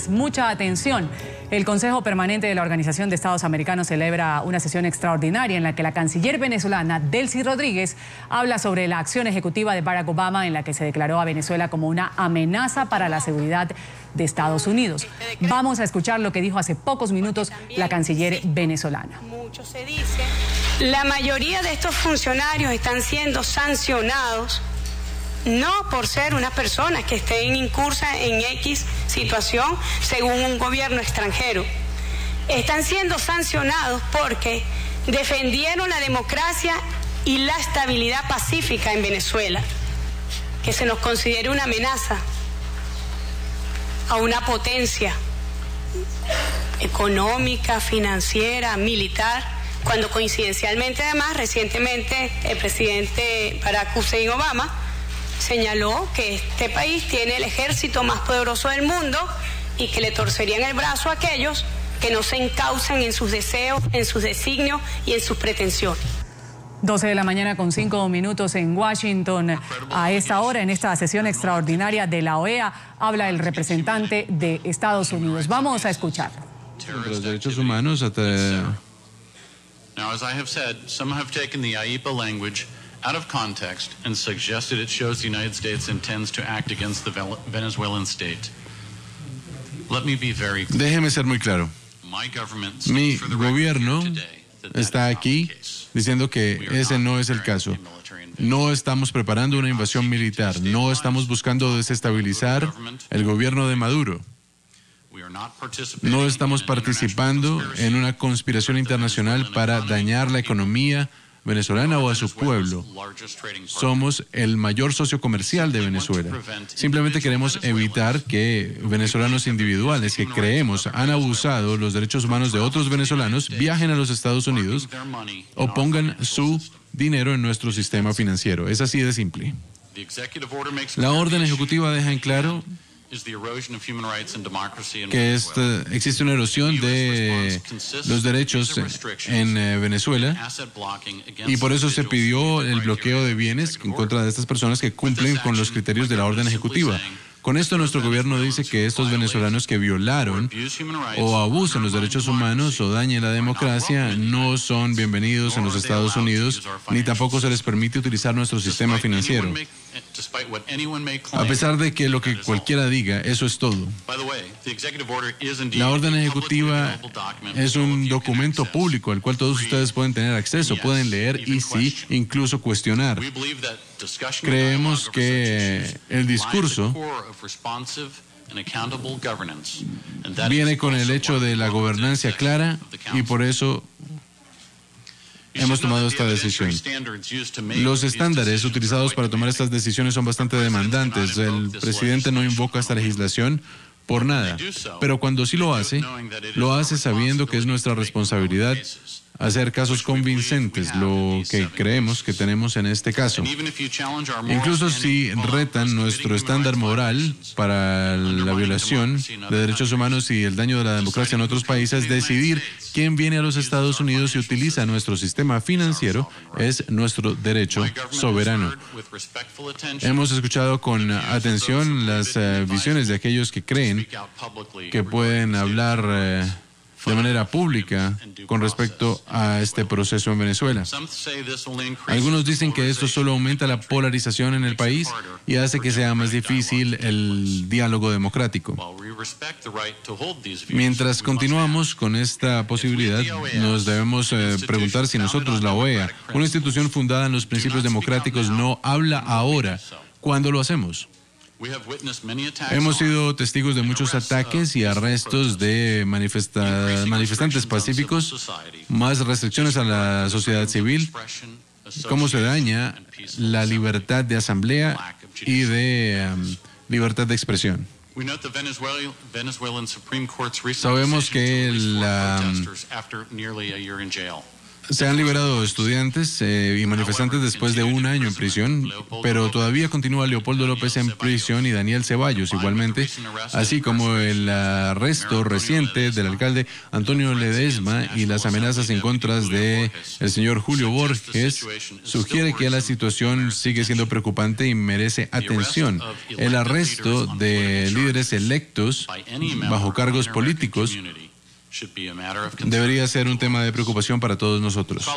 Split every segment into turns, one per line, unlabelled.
Mucha atención. El Consejo Permanente de la Organización de Estados Americanos celebra una sesión extraordinaria en la que la canciller venezolana Delcy Rodríguez habla sobre la acción ejecutiva de Barack Obama en la que se declaró a Venezuela como una amenaza para la seguridad de Estados Unidos. Vamos a escuchar lo que dijo hace pocos minutos la canciller venezolana.
Mucho se dice. La mayoría de estos funcionarios están siendo sancionados no por ser unas personas que estén incursas en X situación según un gobierno extranjero. Están siendo sancionados porque defendieron la democracia y la estabilidad pacífica en Venezuela. Que se nos considere una amenaza a una potencia económica, financiera, militar, cuando coincidencialmente además recientemente el presidente Barack Hussein Obama señaló que este país tiene el ejército más poderoso del mundo y que le torcerían el brazo a aquellos que no se encaucen en sus deseos, en sus designios y en sus pretensiones.
12 de la mañana con 5 minutos en Washington. A esta hora, en esta sesión extraordinaria de la OEA, habla el representante de Estados Unidos. Vamos a escucharlo.
Los derechos humanos
Now, as I have said, some have taken the IEPA language out of context and suggested it shows the United States intends to act against the Venezuelan state. Let me be very clear.
Déjeme ser muy claro. Mi gobierno está aquí diciendo que ese no es el caso. No estamos preparando una invasión militar. No estamos buscando desestabilizar el gobierno de Maduro. No estamos participando en una conspiración internacional para dañar la economía venezolana o a su pueblo. Somos el mayor socio comercial de Venezuela. Simplemente queremos evitar que venezolanos individuales que creemos han abusado los derechos humanos de otros venezolanos viajen a los Estados Unidos o pongan su dinero en nuestro sistema financiero. Es así de simple. La orden ejecutiva deja en claro que existe una erosión de los derechos en Venezuela y por eso se pidió el bloqueo de bienes en contra de estas personas que cumplen con los criterios de la orden ejecutiva. Con esto nuestro gobierno dice que estos venezolanos que violaron o abusan los derechos humanos o dañen la democracia no son bienvenidos en los Estados Unidos ni tampoco se les permite utilizar nuestro sistema financiero. A pesar de que lo que cualquiera diga, eso es todo. La orden ejecutiva es un documento público al cual todos ustedes pueden tener acceso, pueden leer y sí, incluso cuestionar. Creemos que el discurso viene con el hecho de la gobernanza clara y por eso hemos tomado esta decisión. Los estándares utilizados para tomar estas decisiones son bastante demandantes. El presidente no invoca esta legislación por nada, pero cuando sí lo hace sabiendo que es nuestra responsabilidad hacer casos convincentes, lo que creemos que tenemos en este caso. Incluso si retan nuestro estándar moral para la violación de derechos humanos y el daño de la democracia en otros países, decidir quién viene a los Estados Unidos y utiliza nuestro sistema financiero es nuestro derecho soberano. Hemos escuchado con atención las visiones de aquellos que creen que pueden hablar de manera pública con respecto a este proceso en Venezuela. Algunos dicen que esto solo aumenta la polarización en el país y hace que sea más difícil el diálogo democrático. Mientras continuamos con esta posibilidad, nos debemos preguntar si nosotros, la OEA, una institución fundada en los principios democráticos, no habla ahora. ¿Cuándo lo hacemos? Hemos sido testigos de muchos ataques y arrestos de manifestantes pacíficos, más restricciones a la sociedad civil, cómo se daña la libertad de asamblea y de libertad de expresión.
Sabemos que
Se han liberado estudiantes y manifestantes después de un año en prisión, pero todavía continúa Leopoldo López en prisión y Daniel Ceballos igualmente, así como el arresto reciente del alcalde Antonio Ledesma y las amenazas en contra de el señor Julio Borges sugiere que la situación sigue siendo preocupante y merece atención. El arresto de líderes electos bajo cargos políticos debería ser un tema de preocupación para todos nosotros.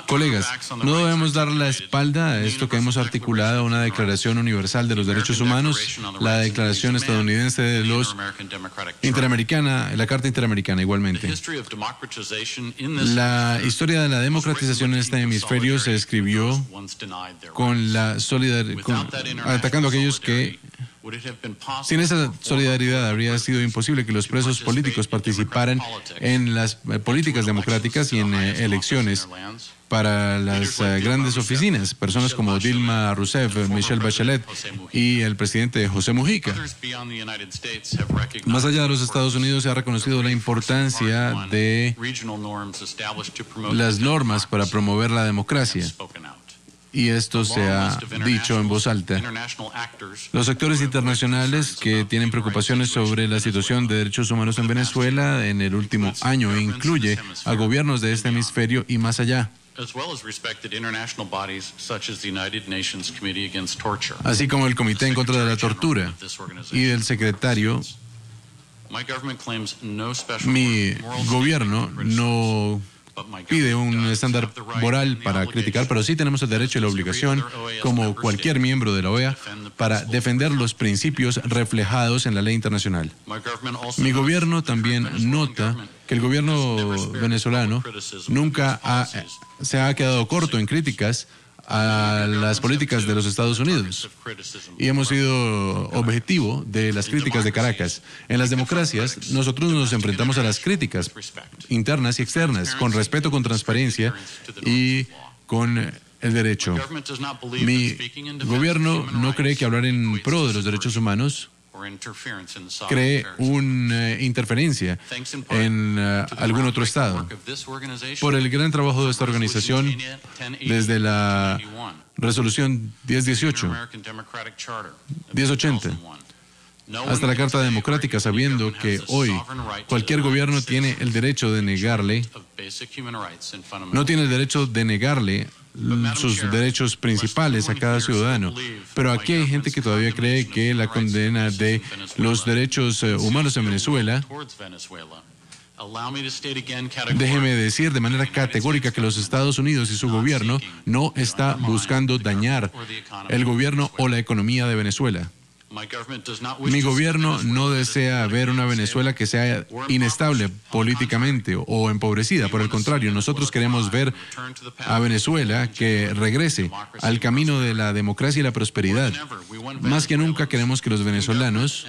Colegas, no debemos dar la espalda a esto que hemos articulado, una Declaración Universal de los Derechos Humanos, la Declaración Estadounidense de los Interamericana, la Carta Interamericana igualmente. La historia de la democratización en este hemisferio se escribió con la solidaridad, atacando a aquellos que sin esa solidaridad habría sido imposible que los presos políticos participaran en las políticas democráticas y en elecciones para las grandes oficinas, personas como Dilma Rousseff, Michelle Bachelet y el presidente José Mujica. Más allá de los Estados Unidos se ha reconocido la importancia de las normas para promover la democracia. Y esto se ha dicho en voz alta. Los actores internacionales que tienen preocupaciones sobre la situación de derechos humanos en Venezuela en el último año incluye a gobiernos de este hemisferio y más allá, así como el Comité en contra de la Tortura y del secretario. Mi gobierno no pide un estándar moral para criticar, pero sí tenemos el derecho y la obligación, como cualquier miembro de la OEA, para defender los principios reflejados en la ley internacional. Mi gobierno también nota que el gobierno venezolano nunca se ha quedado corto en críticas a las políticas de los Estados Unidos y hemos sido objetivo de las críticas de Caracas. En las democracias, nosotros nos enfrentamos a las críticas internas y externas, con respeto, con transparencia y con el derecho. Mi gobierno no cree que hablar en pro de los derechos humanos cree una interferencia en algún otro Estado. Por el gran trabajo de esta organización, desde la resolución 1080, hasta la Carta Democrática, sabiendo que hoy cualquier gobierno tiene el derecho de negarle, no tiene el derecho de negarle sus derechos principales a cada ciudadano. Pero aquí hay gente que todavía cree que la condena de los derechos humanos en Venezuela. Déjeme decir de manera categórica que los Estados Unidos y su gobierno no está buscando dañar el gobierno o la economía de Venezuela. Mi gobierno no desea ver una Venezuela que sea inestable políticamente o empobrecida. Por el contrario, nosotros queremos ver a Venezuela que regrese al camino de la democracia y la prosperidad. Más que nunca queremos que los venezolanos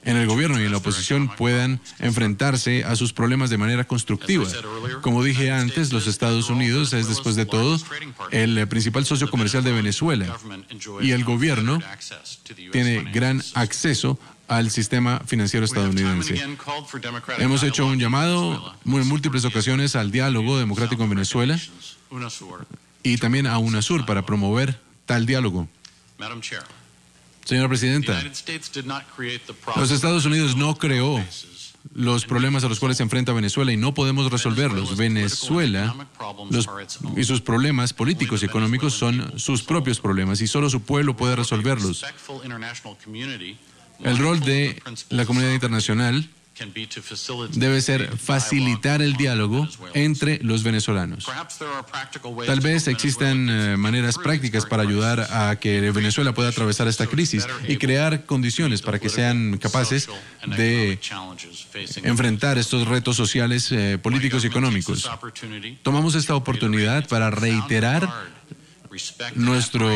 en el gobierno y en la oposición puedan enfrentarse a sus problemas de manera constructiva. Como dije antes, los Estados Unidos es, después de todo, el principal socio comercial de Venezuela y el gobierno tiene gran acceso al sistema financiero estadounidense. Hemos hecho un llamado en múltiples ocasiones al diálogo democrático en Venezuela y también a UNASUR para promover tal diálogo. Señora Presidenta, los Estados Unidos no creó los problemas a los cuales se enfrenta Venezuela y no podemos resolverlos. Venezuela y sus problemas políticos y económicos son sus propios problemas y solo su pueblo puede resolverlos. El rol de la comunidad internacional debe ser facilitar el diálogo entre los venezolanos. Tal vez existan maneras prácticas para ayudar a que Venezuela pueda atravesar esta crisis y crear condiciones para que sean capaces de enfrentar estos retos sociales, políticos y económicos. Tomamos esta oportunidad para reiterar nuestra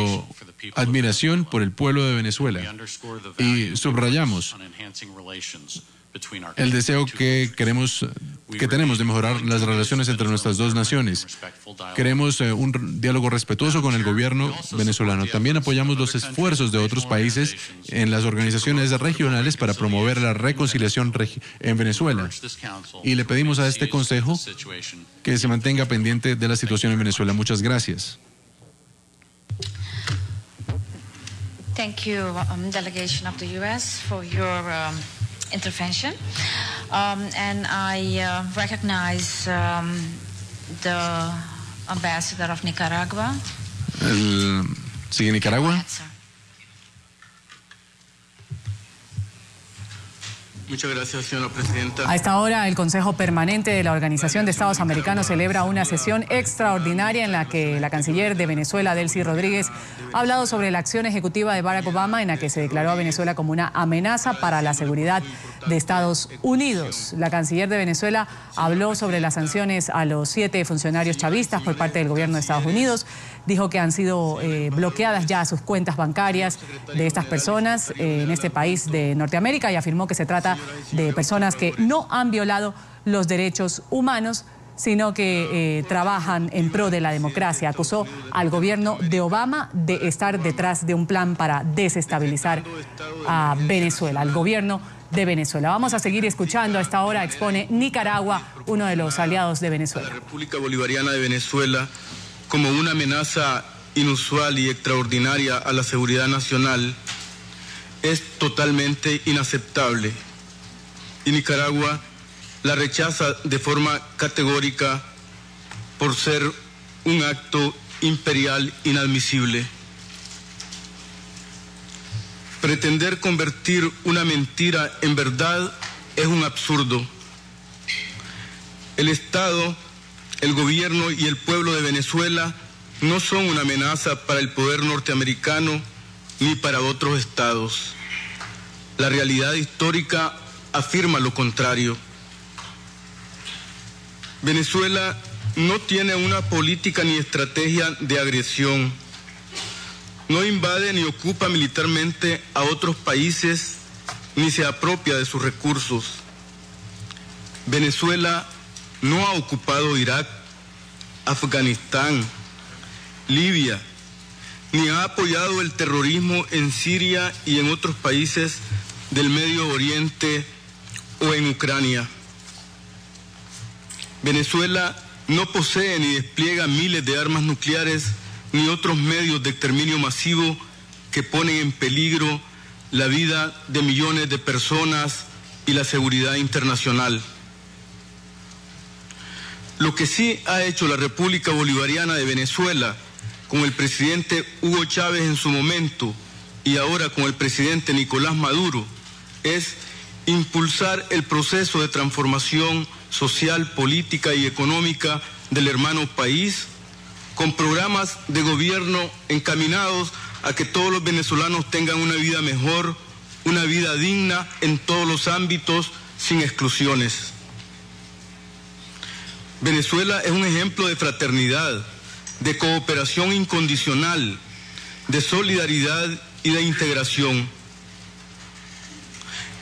admiración por el pueblo de Venezuela y subrayamos el deseo que tenemos de mejorar las relaciones entre nuestras dos naciones. Queremos un diálogo respetuoso con el gobierno venezolano. También apoyamos los esfuerzos de otros países en las organizaciones regionales para promover la reconciliación en Venezuela. Y le pedimos a este Consejo que se mantenga pendiente de la situación en Venezuela. Muchas gracias.
Thank you, delegation of the U.S. for your intervention. And I recognize the ambassador of Nicaragua.
¿Sigue Nicaragua?
Muchas gracias, señora presidenta.
A esta hora, el Consejo Permanente de la Organización de Estados Americanos celebra una sesión extraordinaria en la que la canciller de Venezuela, Delcy Rodríguez, ha hablado sobre la acción ejecutiva de Barack Obama en la que se declaró a Venezuela como una amenaza para la seguridad de Estados Unidos. La canciller de Venezuela habló sobre las sanciones a los 7 funcionarios chavistas por parte del gobierno de Estados Unidos. Dijo que han sido bloqueadas ya sus cuentas bancarias de estas personas en este país de Norteamérica y afirmó que se trata de personas que no han violado los derechos humanos, sino que trabajan en pro de la democracia. Acusó al gobierno de Obama de estar detrás de un plan para desestabilizar a Venezuela, al gobierno de Venezuela. Vamos a seguir escuchando. A esta hora expone Nicaragua, uno de los aliados de Venezuela.
La República Bolivariana de Venezuela como una amenaza inusual y extraordinaria a la seguridad nacional es totalmente inaceptable. Y Nicaragua la rechaza de forma categórica por ser un acto imperial inadmisible. Pretender convertir una mentira en verdad es un absurdo. El Estado, el gobierno y el pueblo de Venezuela no son una amenaza para el poder norteamericano ni para otros estados. La realidad histórica afirma lo contrario. Venezuela no tiene una política ni estrategia de agresión. No invade ni ocupa militarmente a otros países ni se apropia de sus recursos. Venezuela no ha ocupado Irak, Afganistán, Libia, ni ha apoyado el terrorismo en Siria y en otros países del Medio Oriente o en Ucrania. Venezuela no posee ni despliega miles de armas nucleares ni otros medios de exterminio masivo que ponen en peligro la vida de millones de personas y la seguridad internacional. Lo que sí ha hecho la República Bolivariana de Venezuela con el presidente Hugo Chávez en su momento y ahora con el presidente Nicolás Maduro es impulsar el proceso de transformación social, política y económica del hermano país con programas de gobierno encaminados a que todos los venezolanos tengan una vida mejor, una vida digna en todos los ámbitos, sin exclusiones. Venezuela es un ejemplo de fraternidad, de cooperación incondicional, de solidaridad y de integración.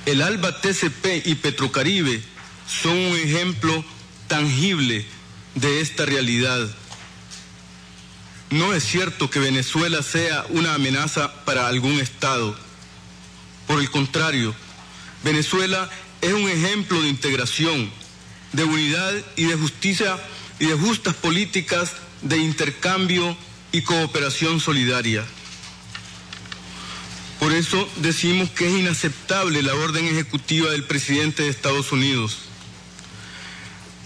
El ALBA TCP y Petrocaribe son un ejemplo tangible de esta realidad. No es cierto que Venezuela sea una amenaza para algún Estado. Por el contrario, Venezuela es un ejemplo de integración, de unidad y de justicia y de justas políticas de intercambio y cooperación solidaria. Por eso decimos que es inaceptable la orden ejecutiva del presidente de Estados Unidos.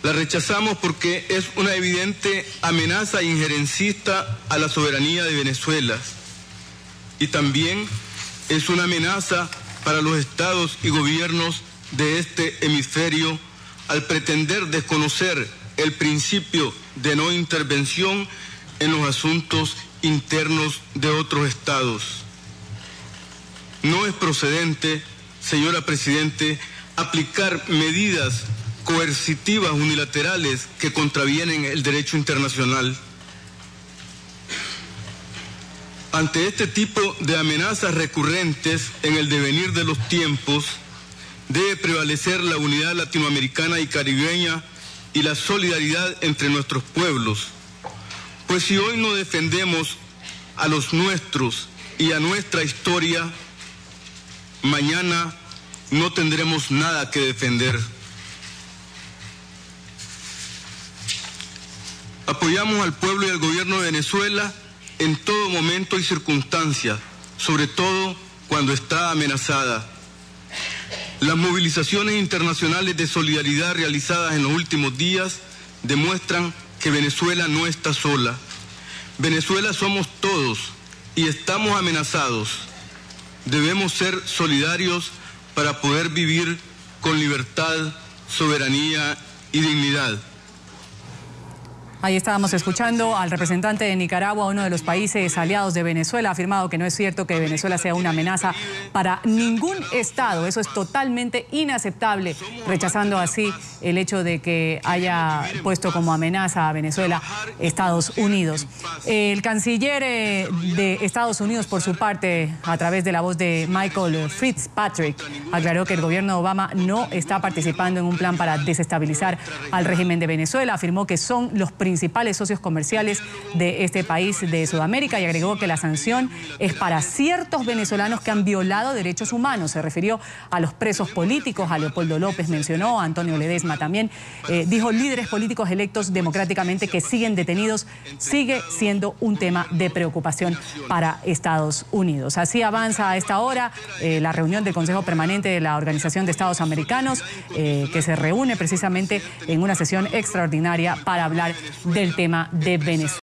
La rechazamos porque es una evidente amenaza injerencista a la soberanía de Venezuela y también es una amenaza para los estados y gobiernos de este hemisferio al pretender desconocer el principio de no intervención en los asuntos internos de otros estados. No es procedente, señora Presidente, aplicar medidas coercitivas unilaterales que contravienen el derecho internacional. Ante este tipo de amenazas recurrentes en el devenir de los tiempos, debe prevalecer la unidad latinoamericana y caribeña y la solidaridad entre nuestros pueblos. Pues si hoy no defendemos a los nuestros y a nuestra historia, mañana no tendremos nada que defender. Apoyamos al pueblo y al gobierno de Venezuela en todo momento y circunstancia, sobre todo cuando está amenazada. Las movilizaciones internacionales de solidaridad realizadas en los últimos días demuestran que Venezuela no está sola. Venezuela somos todos y estamos amenazados. Debemos ser solidarios para poder vivir con libertad, soberanía y dignidad.
Ahí estábamos escuchando al representante de Nicaragua, uno de los países aliados de Venezuela. Ha afirmado que no es cierto que Venezuela sea una amenaza para ningún Estado. Eso es totalmente inaceptable, rechazando así el hecho de que haya puesto como amenaza a Venezuela Estados Unidos. El canciller de Estados Unidos, por su parte, a través de la voz de Michael Fitzpatrick, aclaró que el gobierno de Obama no está participando en un plan para desestabilizar al régimen de Venezuela. Afirmó que son los principales socios comerciales de este país de Sudamérica y agregó que la sanción es para ciertos venezolanos que han violado derechos humanos. Se refirió a los presos políticos, a Leopoldo López mencionó, a Antonio Ledesma también. Dijo líderes políticos electos democráticamente que siguen detenidos. Sigue siendo un tema de preocupación para Estados Unidos. Así avanza a esta hora la reunión del Consejo Permanente de la Organización de Estados Americanos, que se reúne precisamente en una sesión extraordinaria para hablar del tema de Venezuela.